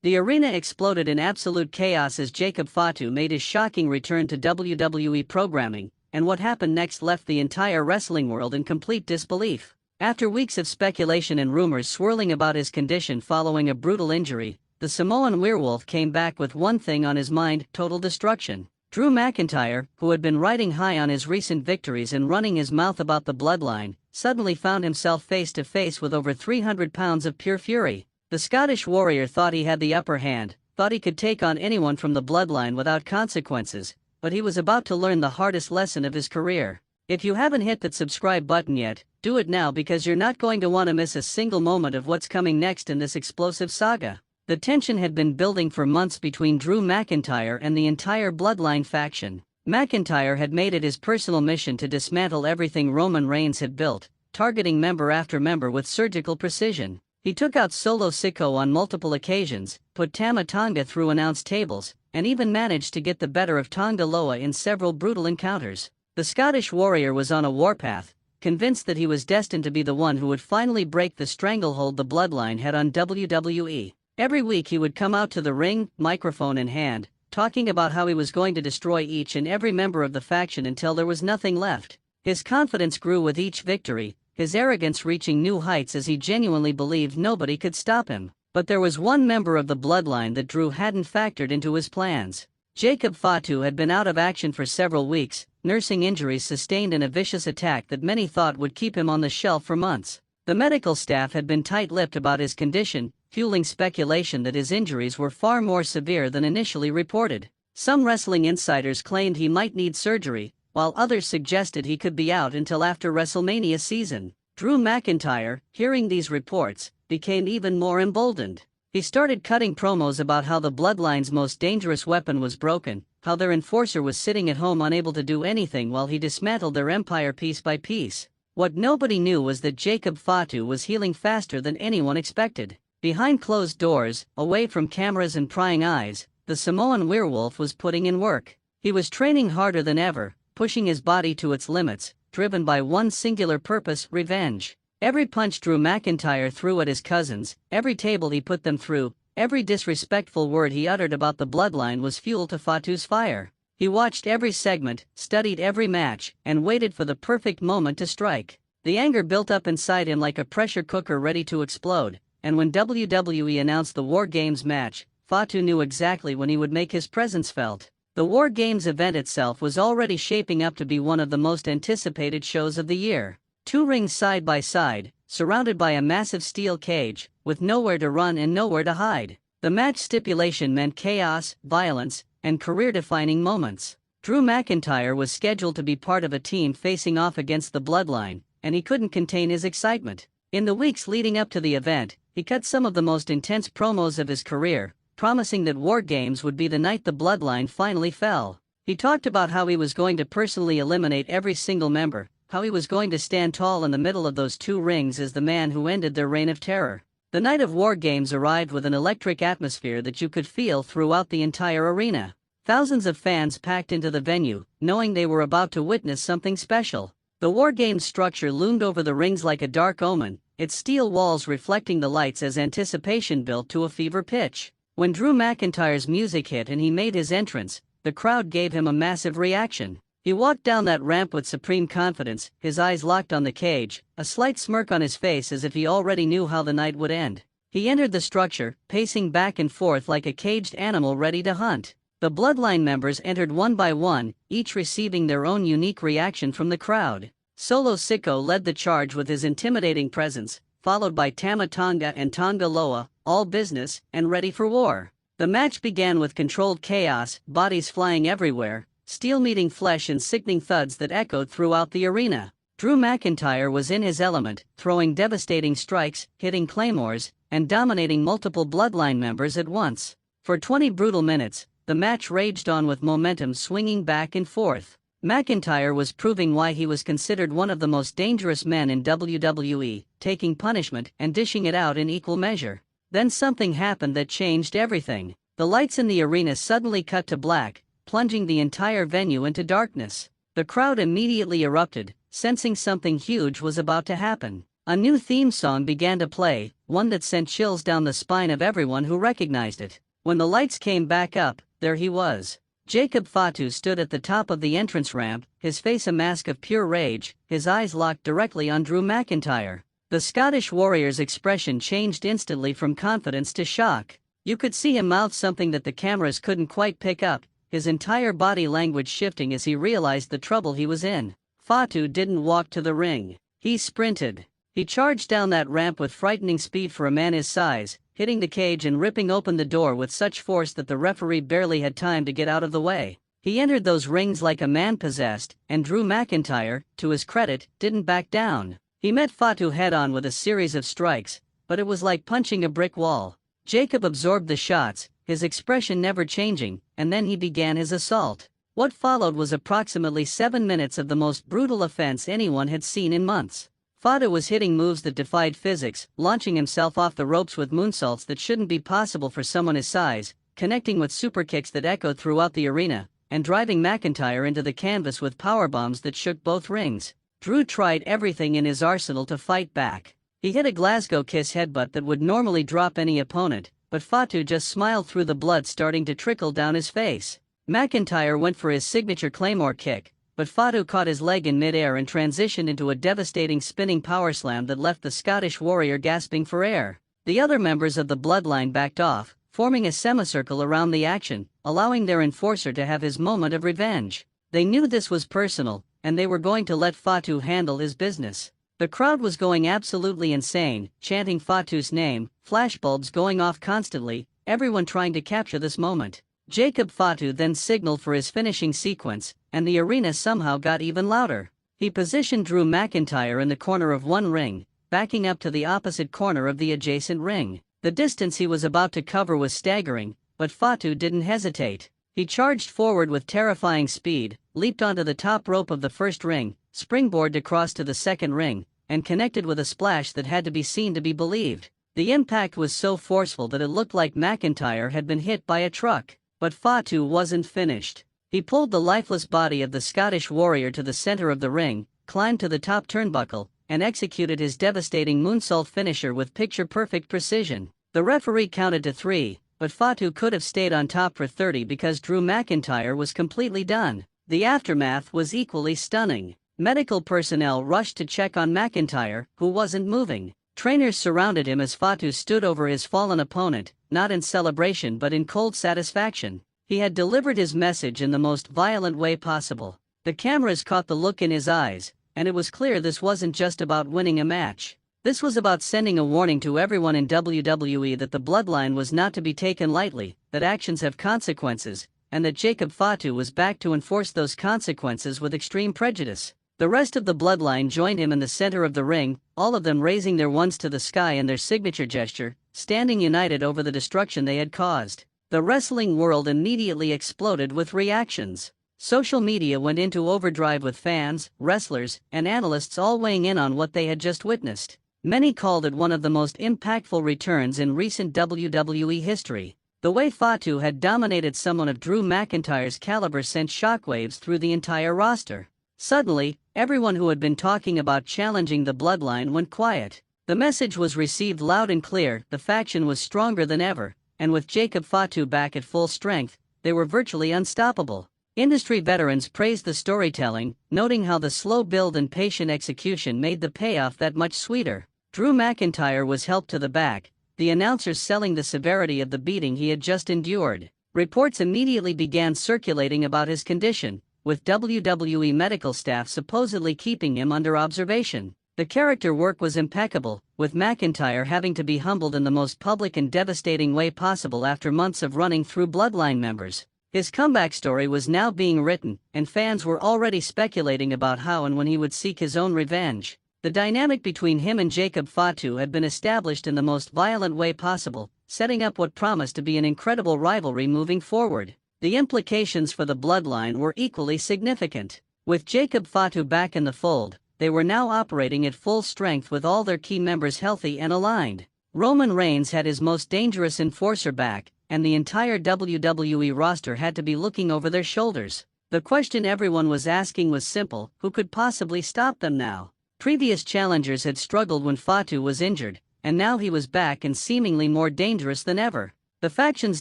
The arena exploded in absolute chaos as Jacob Fatu made his shocking return to WWE programming, and what happened next left the entire wrestling world in complete disbelief. After weeks of speculation and rumors swirling about his condition following a brutal injury, the Samoan werewolf came back with one thing on his mind: total destruction. Drew McIntyre, who had been riding high on his recent victories and running his mouth about the bloodline, suddenly found himself face to face with over 300 pounds of pure fury. The Scottish warrior thought he had the upper hand, thought he could take on anyone from the bloodline without consequences, but he was about to learn the hardest lesson of his career. If you haven't hit that subscribe button yet, do it now, because you're not going to want to miss a single moment of what's coming next in this explosive saga. The tension had been building for months between Drew McIntyre and the entire Bloodline faction. McIntyre had made it his personal mission to dismantle everything Roman Reigns had built, targeting member after member with surgical precision. He took out Solo Sikoa on multiple occasions, put Tama Tonga through announce tables, and even managed to get the better of Tonga Loa in several brutal encounters. The Scottish warrior was on a warpath, convinced that he was destined to be the one who would finally break the stranglehold the Bloodline had on WWE. Every week he would come out to the ring, microphone in hand, talking about how he was going to destroy each and every member of the faction until there was nothing left. His confidence grew with each victory, his arrogance reaching new heights as he genuinely believed nobody could stop him. But there was one member of the Bloodline that Drew hadn't factored into his plans. Jacob Fatu had been out of action for several weeks, nursing injuries sustained in a vicious attack that many thought would keep him on the shelf for months. The medical staff had been tight-lipped about his condition, fueling speculation that his injuries were far more severe than initially reported. Some wrestling insiders claimed he might need surgery, while others suggested he could be out until after WrestleMania season. Drew McIntyre, hearing these reports, became even more emboldened. He started cutting promos about how the Bloodline's most dangerous weapon was broken, how their enforcer was sitting at home unable to do anything while he dismantled their empire piece by piece. What nobody knew was that Jacob Fatu was healing faster than anyone expected. Behind closed doors, away from cameras and prying eyes, the Samoan werewolf was putting in work. He was training harder than ever, pushing his body to its limits, driven by one singular purpose: revenge. Every punch Drew McIntyre threw at his cousins, every table he put them through, every disrespectful word he uttered about the Bloodline was fuel to Fatu's fire. He watched every segment, studied every match, and waited for the perfect moment to strike. The anger built up inside him like a pressure cooker ready to explode, and when WWE announced the War Games match, Fatu knew exactly when he would make his presence felt. The War Games event itself was already shaping up to be one of the most anticipated shows of the year. Two rings side by side, surrounded by a massive steel cage, with nowhere to run and nowhere to hide. The match stipulation meant chaos, violence, and career-defining moments. Drew McIntyre was scheduled to be part of a team facing off against the Bloodline, and he couldn't contain his excitement. In the weeks leading up to the event, he cut some of the most intense promos of his career, promising that War Games would be the night the Bloodline finally fell. He talked about how he was going to personally eliminate every single member, how he was going to stand tall in the middle of those two rings as the man who ended their reign of terror. The night of War Games arrived with an electric atmosphere that you could feel throughout the entire arena. Thousands of fans packed into the venue, knowing they were about to witness something special. The War Games structure loomed over the rings like a dark omen, its steel walls reflecting the lights as anticipation built to a fever pitch. When Drew McIntyre's music hit and he made his entrance, the crowd gave him a massive reaction. He walked down that ramp with supreme confidence, his eyes locked on the cage, a slight smirk on his face as if he already knew how the night would end. He entered the structure, pacing back and forth like a caged animal ready to hunt. The Bloodline members entered one by one, each receiving their own unique reaction from the crowd. Solo Sikoa led the charge with his intimidating presence, followed by Tama Tonga and Tonga Loa, all business and ready for war. The match began with controlled chaos, bodies flying everywhere, steel meeting flesh and sickening thuds that echoed throughout the arena. Drew McIntyre was in his element, throwing devastating strikes, hitting claymores, and dominating multiple Bloodline members at once. For 20 brutal minutes, the match raged on with momentum swinging back and forth. McIntyre was proving why he was considered one of the most dangerous men in WWE, taking punishment and dishing it out in equal measure. Then something happened that changed everything. The lights in the arena suddenly cut to black, plunging the entire venue into darkness. The crowd immediately erupted, sensing something huge was about to happen. A new theme song began to play, one that sent chills down the spine of everyone who recognized it. When the lights came back up, there he was. Jacob Fatu stood at the top of the entrance ramp, his face a mask of pure rage, his eyes locked directly on Drew McIntyre. The Scottish warrior's expression changed instantly from confidence to shock. You could see him mouth something that the cameras couldn't quite pick up, his entire body language shifting as he realized the trouble he was in. Fatu didn't walk to the ring. He sprinted. He charged down that ramp with frightening speed for a man his size, hitting the cage and ripping open the door with such force that the referee barely had time to get out of the way. He entered those rings like a man possessed, and Drew McIntyre, to his credit, didn't back down. He met Fatu head-on with a series of strikes, but it was like punching a brick wall. Jacob absorbed the shots, his expression never changing, and then he began his assault. What followed was approximately 7 minutes of the most brutal offense anyone had seen in months. Fatu was hitting moves that defied physics, launching himself off the ropes with moonsaults that shouldn't be possible for someone his size, connecting with superkicks that echoed throughout the arena, and driving McIntyre into the canvas with powerbombs that shook both rings. Drew tried everything in his arsenal to fight back. He hit a Glasgow kiss headbutt that would normally drop any opponent, but Fatu just smiled through the blood starting to trickle down his face. McIntyre went for his signature Claymore kick, but Fatu caught his leg in midair and transitioned into a devastating spinning powerslam that left the Scottish warrior gasping for air. The other members of the bloodline backed off, forming a semicircle around the action, allowing their enforcer to have his moment of revenge. They knew this was personal, and they were going to let Fatu handle his business. The crowd was going absolutely insane, chanting Fatu's name, flashbulbs going off constantly, everyone trying to capture this moment. Jacob Fatu then signaled for his finishing sequence, and the arena somehow got even louder. He positioned Drew McIntyre in the corner of one ring, backing up to the opposite corner of the adjacent ring. The distance he was about to cover was staggering, but Fatu didn't hesitate. He charged forward with terrifying speed, leaped onto the top rope of the first ring, springboarded across to the second ring, and connected with a splash that had to be seen to be believed. The impact was so forceful that it looked like McIntyre had been hit by a truck. But Fatu wasn't finished. He pulled the lifeless body of the Scottish warrior to the center of the ring, climbed to the top turnbuckle, and executed his devastating moonsault finisher with picture-perfect precision. The referee counted to 3, but Fatu could have stayed on top for 30 because Drew McIntyre was completely done. The aftermath was equally stunning. Medical personnel rushed to check on McIntyre, who wasn't moving. Trainers surrounded him as Fatu stood over his fallen opponent, not in celebration but in cold satisfaction. He had delivered his message in the most violent way possible. The cameras caught the look in his eyes, and it was clear this wasn't just about winning a match. This was about sending a warning to everyone in WWE that the bloodline was not to be taken lightly, that actions have consequences, and that Jacob Fatu was back to enforce those consequences with extreme prejudice. The rest of the bloodline joined him in the center of the ring, all of them raising their wands to the sky in their signature gesture, standing united over the destruction they had caused. The wrestling world immediately exploded with reactions. Social media went into overdrive with fans, wrestlers, and analysts all weighing in on what they had just witnessed. Many called it one of the most impactful returns in recent WWE history. The way Fatu had dominated someone of Drew McIntyre's caliber sent shockwaves through the entire roster. Suddenly, everyone who had been talking about challenging the bloodline went quiet. The message was received loud and clear, the faction was stronger than ever, and with Jacob Fatu back at full strength, they were virtually unstoppable. Industry veterans praised the storytelling, noting how the slow build and patient execution made the payoff that much sweeter. Drew McIntyre was helped to the back, the announcers selling the severity of the beating he had just endured. Reports immediately began circulating about his condition, with WWE medical staff supposedly keeping him under observation. The character work was impeccable, with McIntyre having to be humbled in the most public and devastating way possible after months of running through bloodline members. His comeback story was now being written, and fans were already speculating about how and when he would seek his own revenge. The dynamic between him and Jacob Fatu had been established in the most violent way possible, setting up what promised to be an incredible rivalry moving forward. The implications for the bloodline were equally significant. With Jacob Fatu back in the fold, they were now operating at full strength with all their key members healthy and aligned. Roman Reigns had his most dangerous enforcer back, and the entire WWE roster had to be looking over their shoulders. The question everyone was asking was simple: who could possibly stop them now? Previous challengers had struggled when Fatu was injured, and now he was back and seemingly more dangerous than ever. The faction's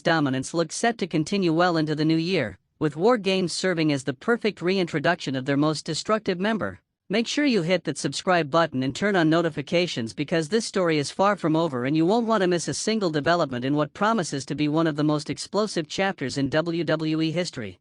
dominance looked set to continue well into the new year, with War Games serving as the perfect reintroduction of their most destructive member. Make sure you hit that subscribe button and turn on notifications because this story is far from over and you won't want to miss a single development in what promises to be one of the most explosive chapters in WWE history.